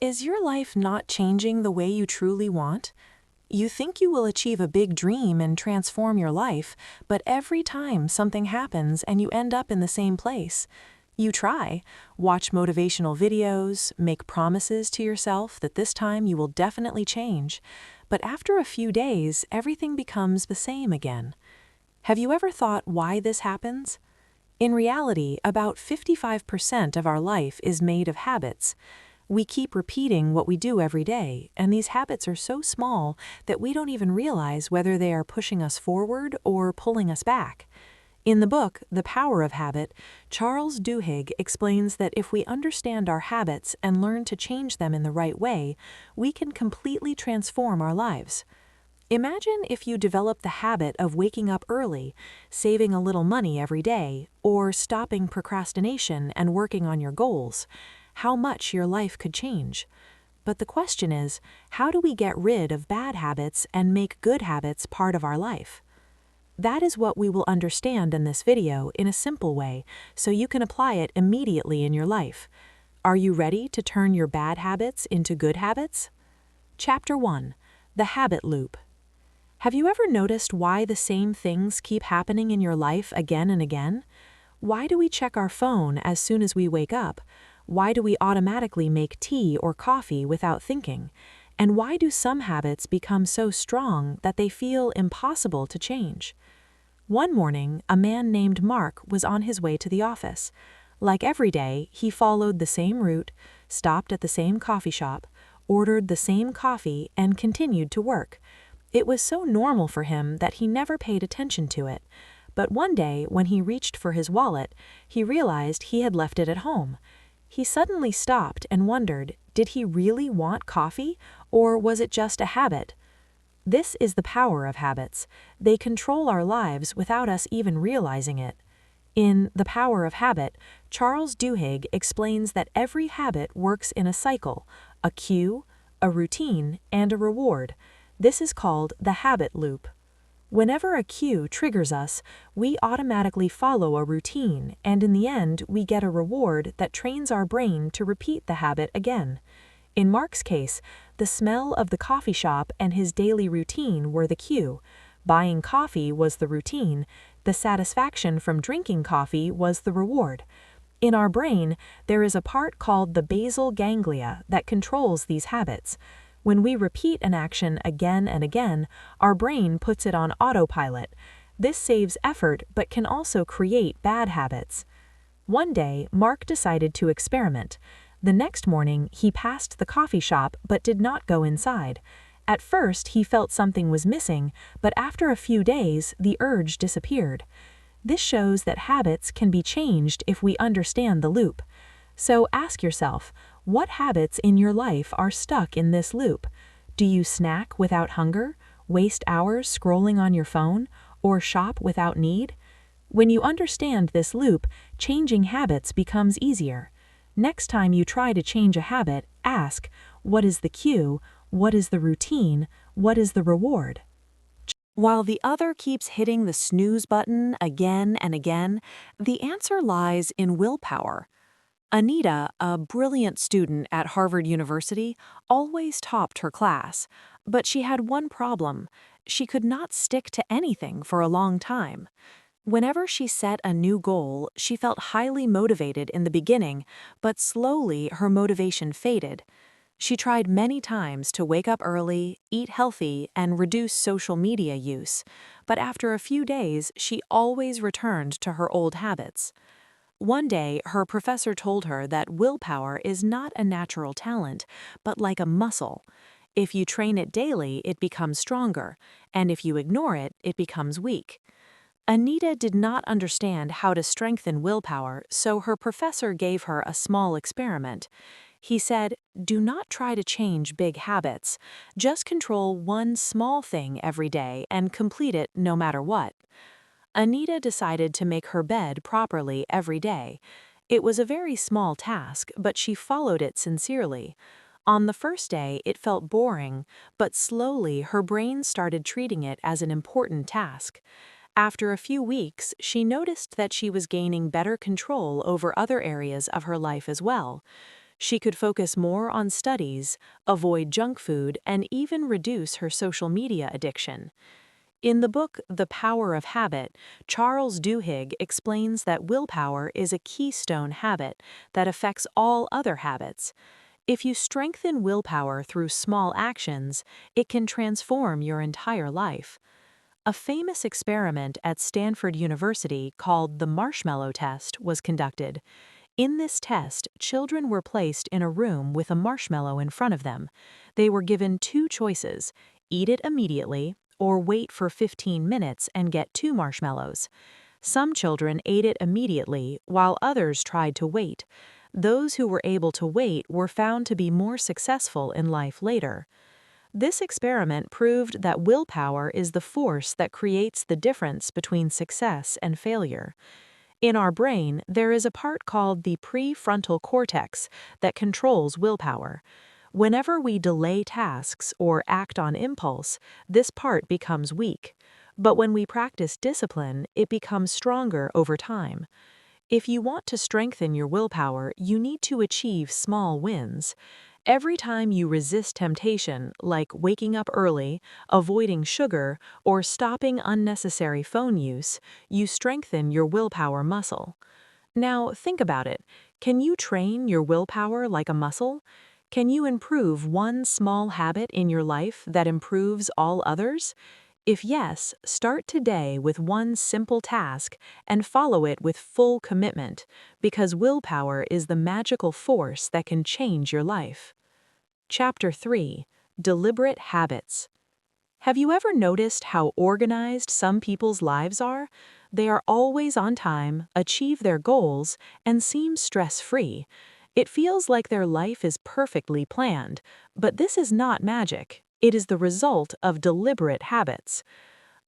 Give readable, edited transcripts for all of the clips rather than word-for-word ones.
Is your life not changing the way you truly want? You think you will achieve a big dream and transform your life, but every time something happens and you end up in the same place. You try, watch motivational videos, make promises to yourself that this time you will definitely change, but after a few days, everything becomes the same again. Have you ever thought why this happens? In reality, about 55% of our life is made of habits. We keep repeating what we do every day, and these habits are so small that we don't even realize whether they are pushing us forward or pulling us back. In the book, The Power of Habit, Charles Duhigg explains that if we understand our habits and learn to change them in the right way, we can completely transform our lives. Imagine if you develop the habit of waking up early, saving a little money every day, or stopping procrastination and working on your goals. How much your life could change. But the question is, how do we get rid of bad habits and make good habits part of our life? That is what we will understand in this video in a simple way, so you can apply it immediately in your life. Are you ready to turn your bad habits into good habits? Chapter 1. The Habit Loop. Have you ever noticed why the same things keep happening in your life again and again? Why do we check our phone as soon as we wake up? Why do we automatically make tea or coffee without thinking? And why do some habits become so strong that they feel impossible to change? One morning, a man named Mark was on his way to the office. Like every day, he followed the same route, stopped at the same coffee shop, ordered the same coffee, and continued to work. It was so normal for him that he never paid attention to it. But one day, when he reached for his wallet, he realized he had left it at home. He suddenly stopped and wondered, did he really want coffee, or was it just a habit? This is the power of habits. They control our lives without us even realizing it. In The Power of Habit, Charles Duhigg explains that every habit works in a cycle, a cue, a routine, and a reward. This is called the habit loop. Whenever a cue triggers us, we automatically follow a routine, and in the end, we get a reward that trains our brain to repeat the habit again. In Mark's case, the smell of the coffee shop and his daily routine were the cue. Buying coffee was the routine. The satisfaction from drinking coffee was the reward. In our brain, there is a part called the basal ganglia that controls these habits. When we repeat an action again and again, our brain puts it on autopilot. This saves effort but can also create bad habits. One day, Mark decided to experiment. The next morning, he passed the coffee shop but did not go inside. At first, he felt something was missing, but after a few days, the urge disappeared. This shows that habits can be changed if we understand the loop. So ask yourself, what habits in your life are stuck in this loop? Do you snack without hunger, waste hours scrolling on your phone, or shop without need? When you understand this loop, changing habits becomes easier. Next time you try to change a habit, ask, what is the cue? What is the routine? What is the reward? While the other keeps hitting the snooze button again and again, the answer lies in willpower. Anita, a brilliant student at Harvard University, always topped her class, but she had one problem. She could not stick to anything for a long time. Whenever she set a new goal, she felt highly motivated in the beginning, but slowly her motivation faded. She tried many times to wake up early, eat healthy, and reduce social media use, but after a few days, she always returned to her old habits. One day, her professor told her that willpower is not a natural talent, but like a muscle. If you train it daily, it becomes stronger, and if you ignore it, it becomes weak. Anita did not understand how to strengthen willpower, so her professor gave her a small experiment. He said, "Do not try to change big habits. Just control one small thing every day and complete it no matter what." Anita decided to make her bed properly every day. It was a very small task, but she followed it sincerely. On the first day, it felt boring, but slowly her brain started treating it as an important task. After a few weeks, she noticed that she was gaining better control over other areas of her life as well. She could focus more on studies, avoid junk food, and even reduce her social media addiction. In the book The Power of Habit, Charles Duhigg explains that willpower is a keystone habit that affects all other habits. If you strengthen willpower through small actions, it can transform your entire life. A famous experiment at Stanford University called the marshmallow test was conducted. In this test, children were placed in a room with a marshmallow in front of them. They were given two choices: eat it immediately or wait for 15 minutes and get two marshmallows. Some children ate it immediately, while others tried to wait. Those who were able to wait were found to be more successful in life later. This experiment proved that willpower is the force that creates the difference between success and failure. In our brain, there is a part called the prefrontal cortex that controls willpower. Whenever we delay tasks or act on impulse, this part becomes weak. But when we practice discipline, it becomes stronger over time. If you want to strengthen your willpower, you need to achieve small wins. Every time you resist temptation, like waking up early, avoiding sugar, or stopping unnecessary phone use, you strengthen your willpower muscle. Now, think about it. Can you train your willpower like a muscle? Can you improve one small habit in your life that improves all others? If yes, start today with one simple task and follow it with full commitment, because willpower is the magical force that can change your life. Chapter 3: Deliberate Habits. Have you ever noticed how organized some people's lives are? They are always on time, achieve their goals, and seem stress-free. It feels like their life is perfectly planned, but this is not magic. It is the result of deliberate habits.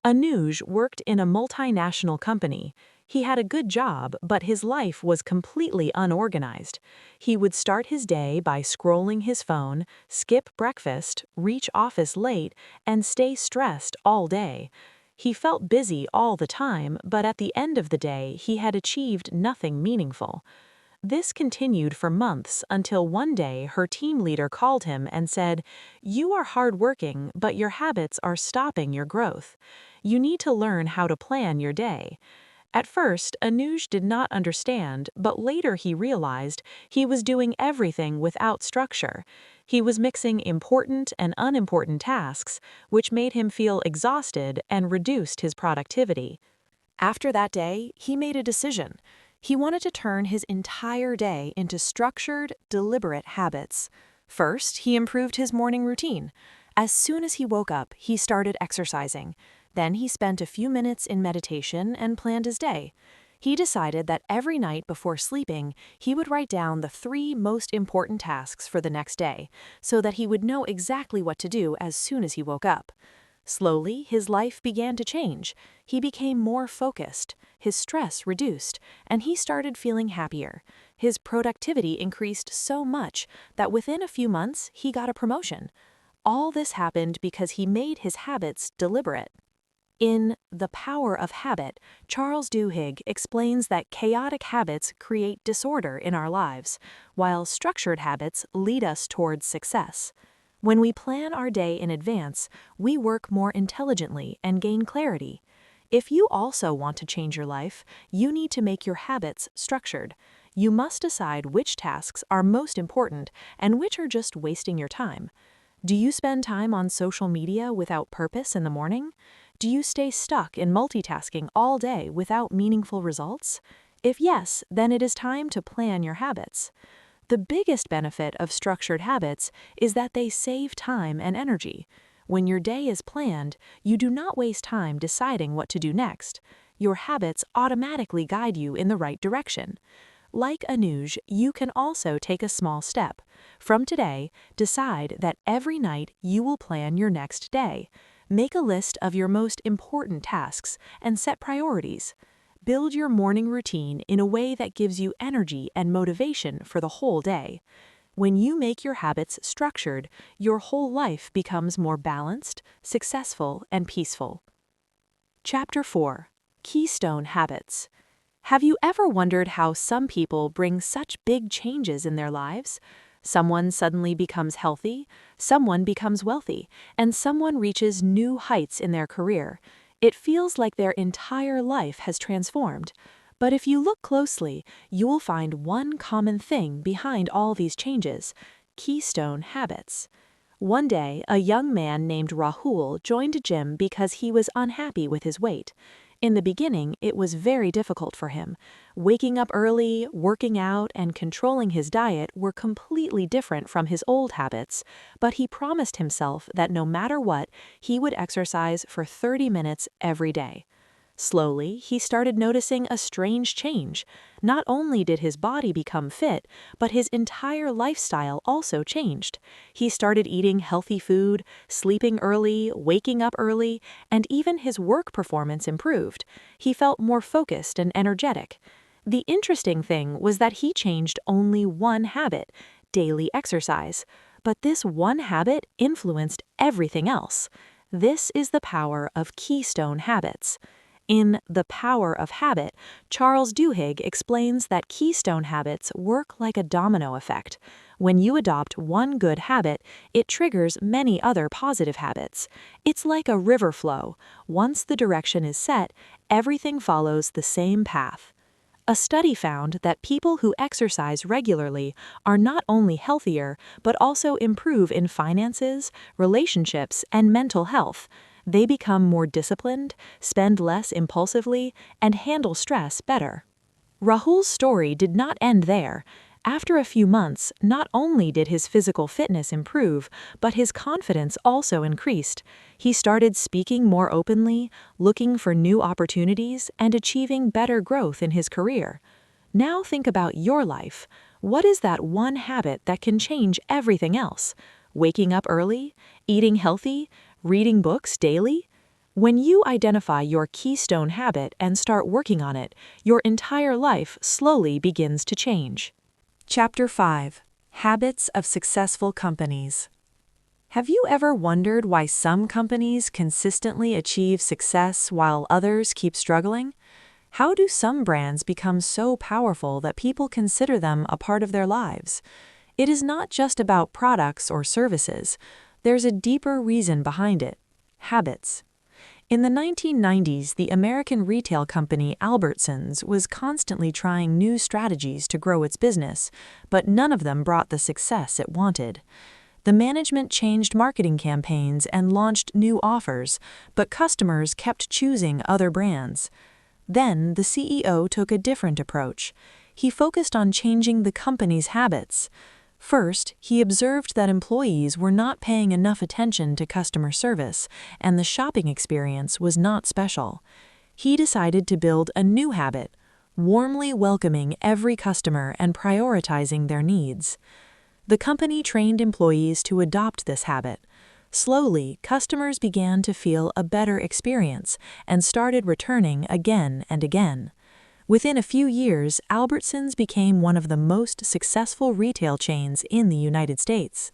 Anuj worked in a multinational company. He had a good job, but his life was completely unorganized. He would start his day by scrolling his phone, skip breakfast, reach office late, and stay stressed all day. He felt busy all the time, but at the end of the day, he had achieved nothing meaningful. This continued for months until one day her team leader called him and said, "You are hardworking, but your habits are stopping your growth. You need to learn how to plan your day." At first, Anuj did not understand, but later he realized he was doing everything without structure. He was mixing important and unimportant tasks, which made him feel exhausted and reduced his productivity. After that day, he made a decision. He wanted to turn his entire day into structured, deliberate habits. First, he improved his morning routine. As soon as he woke up, he started exercising. Then he spent a few minutes in meditation and planned his day. He decided that every night before sleeping, he would write down the 3 most important tasks for the next day, so that he would know exactly what to do as soon as he woke up. Slowly, his life began to change. He became more focused, his stress reduced, and he started feeling happier. His productivity increased so much that within a few months, he got a promotion. All this happened because he made his habits deliberate. In The Power of Habit, Charles Duhigg explains that chaotic habits create disorder in our lives, while structured habits lead us towards success. When we plan our day in advance, we work more intelligently and gain clarity. If you also want to change your life, you need to make your habits structured. You must decide which tasks are most important and which are just wasting your time. Do you spend time on social media without purpose in the morning? Do you stay stuck in multitasking all day without meaningful results? If yes, then it is time to plan your habits. The biggest benefit of structured habits is that they save time and energy. When your day is planned, you do not waste time deciding what to do next. Your habits automatically guide you in the right direction. Like Anuj, you can also take a small step. From today, decide that every night you will plan your next day. Make a list of your most important tasks and set priorities. Build your morning routine in a way that gives you energy and motivation for the whole day. When you make your habits structured, your whole life becomes more balanced, successful, and peaceful. Chapter 4: Keystone Habits. Have you ever wondered how some people bring such big changes in their lives? Someone suddenly becomes healthy, someone becomes wealthy, and someone reaches new heights in their career. It feels like their entire life has transformed. But if you look closely, you will find one common thing behind all these changes: keystone habits. One day, a young man named Rahul joined a gym because he was unhappy with his weight. In the beginning, it was very difficult for him. Waking up early, working out, and controlling his diet were completely different from his old habits, but he promised himself that no matter what, he would exercise for 30 minutes every day. Slowly, he started noticing a strange change. Not only did his body become fit, but his entire lifestyle also changed. He started eating healthy food, sleeping early, waking up early, and even his work performance improved. He felt more focused and energetic. The interesting thing was that he changed only one habit: daily exercise. But this one habit influenced everything else. This is the power of keystone habits. In The Power of Habit, Charles Duhigg explains that keystone habits work like a domino effect. When you adopt one good habit, it triggers many other positive habits. It's like a river flow. Once the direction is set, everything follows the same path. A study found that people who exercise regularly are not only healthier, but also improve in finances, relationships, and mental health. They become more disciplined, spend less impulsively, and handle stress better. Rahul's story did not end there. After a few months, not only did his physical fitness improve, but his confidence also increased. He started speaking more openly, looking for new opportunities, and achieving better growth in his career. Now think about your life. What is that one habit that can change everything else? Waking up early? Eating healthy? Reading books daily? When you identify your keystone habit and start working on it, your entire life slowly begins to change. Chapter 5: Habits of Successful Companies. Have you ever wondered why some companies consistently achieve success while others keep struggling? How do some brands become so powerful that people consider them a part of their lives? It is not just about products or services. There's a deeper reason behind it: habits. In the 1990s, the American retail company Albertsons was constantly trying new strategies to grow its business, but none of them brought the success it wanted. The management changed marketing campaigns and launched new offers, but customers kept choosing other brands. Then, the CEO took a different approach. He focused on changing the company's habits. First, he observed that employees were not paying enough attention to customer service, and the shopping experience was not special. He decided to build a new habit: warmly welcoming every customer and prioritizing their needs. The company trained employees to adopt this habit. Slowly, customers began to feel a better experience and started returning again and again. Within a few years, Albertsons became one of the most successful retail chains in the United States.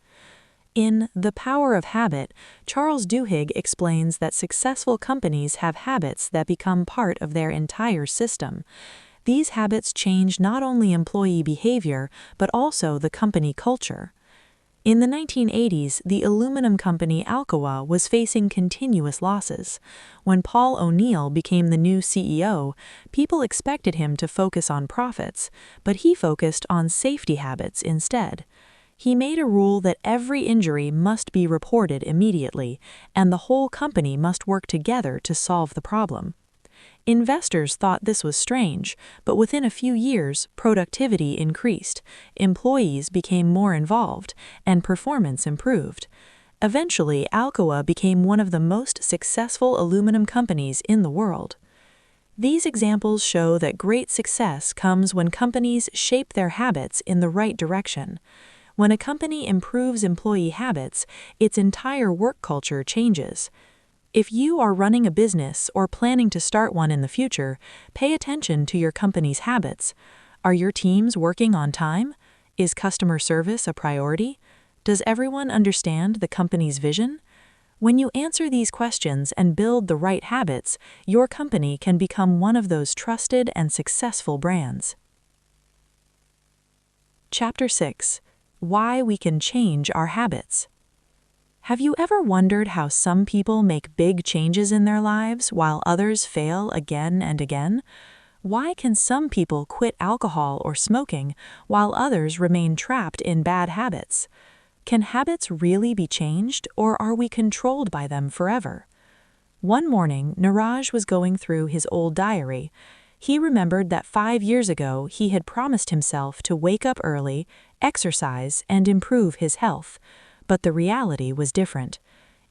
In The Power of Habit, Charles Duhigg explains that successful companies have habits that become part of their entire system. These habits change not only employee behavior, but also the company culture. In the 1980s, the aluminum company Alcoa was facing continuous losses. When Paul O'Neill became the new CEO, people expected him to focus on profits, but he focused on safety habits instead. He made a rule that every injury must be reported immediately, and the whole company must work together to solve the problem. Investors thought this was strange, but within a few years, productivity increased, employees became more involved, and performance improved. Eventually, Alcoa became one of the most successful aluminum companies in the world. These examples show that great success comes when companies shape their habits in the right direction. When a company improves employee habits, its entire work culture changes. If you are running a business or planning to start one in the future, pay attention to your company's habits. Are your teams working on time? Is customer service a priority? Does everyone understand the company's vision? When you answer these questions and build the right habits, your company can become one of those trusted and successful brands. Chapter 6. Why we can change our habits. Have you ever wondered how some people make big changes in their lives while others fail again and again? Why can some people quit alcohol or smoking while others remain trapped in bad habits? Can habits really be changed, or are we controlled by them forever? One morning, Niraj was going through his old diary. He remembered that 5 years ago he had promised himself to wake up early, exercise, and improve his health. But the reality was different.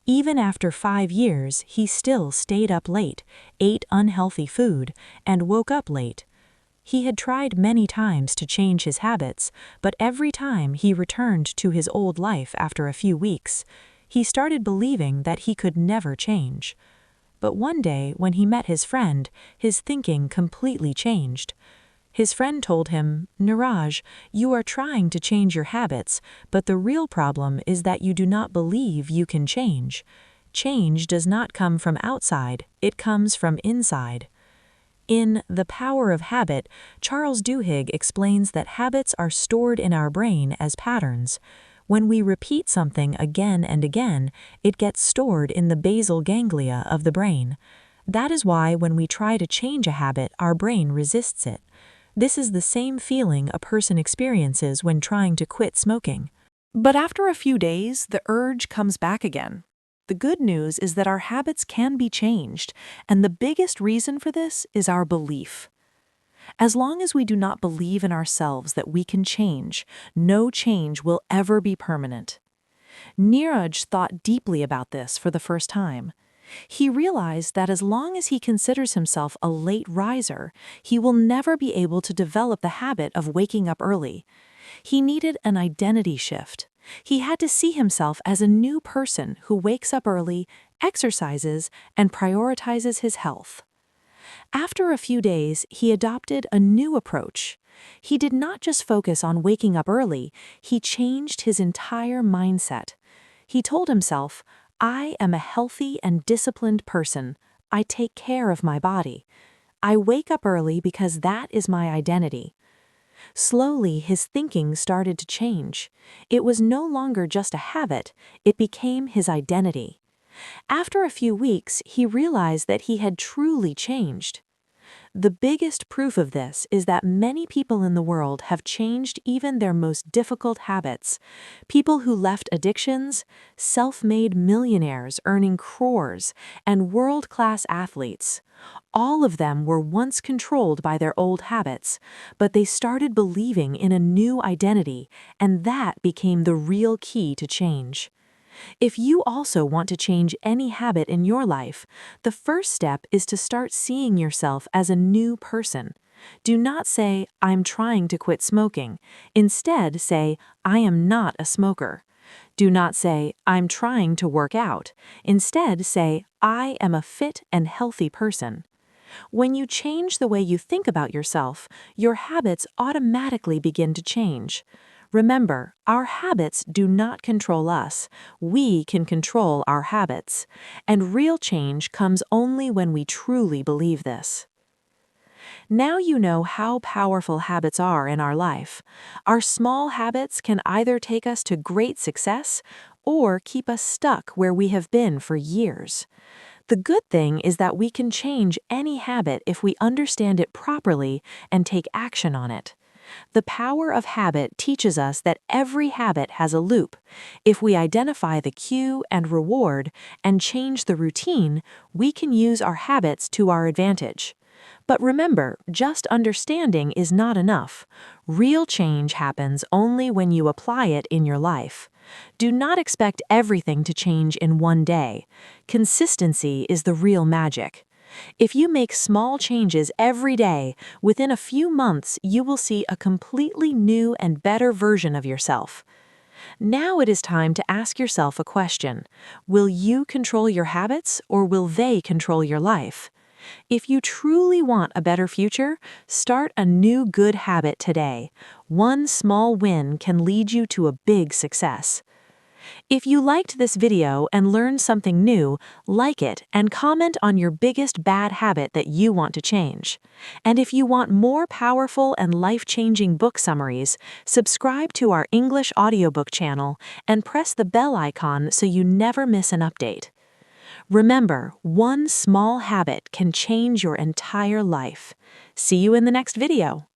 Even after 5 years, he still stayed up late, ate unhealthy food, and woke up late. He had tried many times to change his habits, but every time he returned to his old life after a few weeks, he started believing that he could never change. But one day, when he met his friend, his thinking completely changed. His friend told him, "Niraj, you are trying to change your habits, but the real problem is that you do not believe you can change. Change does not come from outside, it comes from inside." In The Power of Habit, Charles Duhigg explains that habits are stored in our brain as patterns. When we repeat something again and again, it gets stored in the basal ganglia of the brain. That is why when we try to change a habit, our brain resists it. This is the same feeling a person experiences when trying to quit smoking. But after a few days, the urge comes back again. The good news is that our habits can be changed, and the biggest reason for this is our belief. As long as we do not believe in ourselves that we can change, no change will ever be permanent. Niraj thought deeply about this for the first time. He realized that as long as he considers himself a late riser, he will never be able to develop the habit of waking up early. He needed an identity shift. He had to see himself as a new person who wakes up early, exercises, and prioritizes his health. After a few days, he adopted a new approach. He did not just focus on waking up early, he changed his entire mindset. He told himself, "I am a healthy and disciplined person. I take care of my body. I wake up early because that is my identity." Slowly, his thinking started to change. It was no longer just a habit, it became his identity. After a few weeks, he realized that he had truly changed. The biggest proof of this is that many people in the world have changed even their most difficult habits. People who left addictions, self-made millionaires earning crores, and world-class athletes. All of them were once controlled by their old habits, but they started believing in a new identity, and that became the real key to change. If you also want to change any habit in your life, the first step is to start seeing yourself as a new person. Do not say, "I'm trying to quit smoking." Instead, say, "I am not a smoker." Do not say, "I'm trying to work out." Instead, say, "I am a fit and healthy person." When you change the way you think about yourself, your habits automatically begin to change. Remember, our habits do not control us. We can control our habits. And real change comes only when we truly believe this. Now you know how powerful habits are in our life. Our small habits can either take us to great success or keep us stuck where we have been for years. The good thing is that we can change any habit if we understand it properly and take action on it. The power of habit teaches us that every habit has a loop. If we identify the cue and reward and change the routine, we can use our habits to our advantage. But remember, just understanding is not enough. Real change happens only when you apply it in your life. Do not expect everything to change in one day. Consistency is the real magic. If you make small changes every day, within a few months you will see a completely new and better version of yourself. Now it is time to ask yourself a question. Will you control your habits, or will they control your life? If you truly want a better future, start a new good habit today. One small win can lead you to a big success. If you liked this video and learned something new, like it and comment on your biggest bad habit that you want to change. And if you want more powerful and life-changing book summaries, subscribe to our English audiobook channel and press the bell icon so you never miss an update. Remember, one small habit can change your entire life. See you in the next video.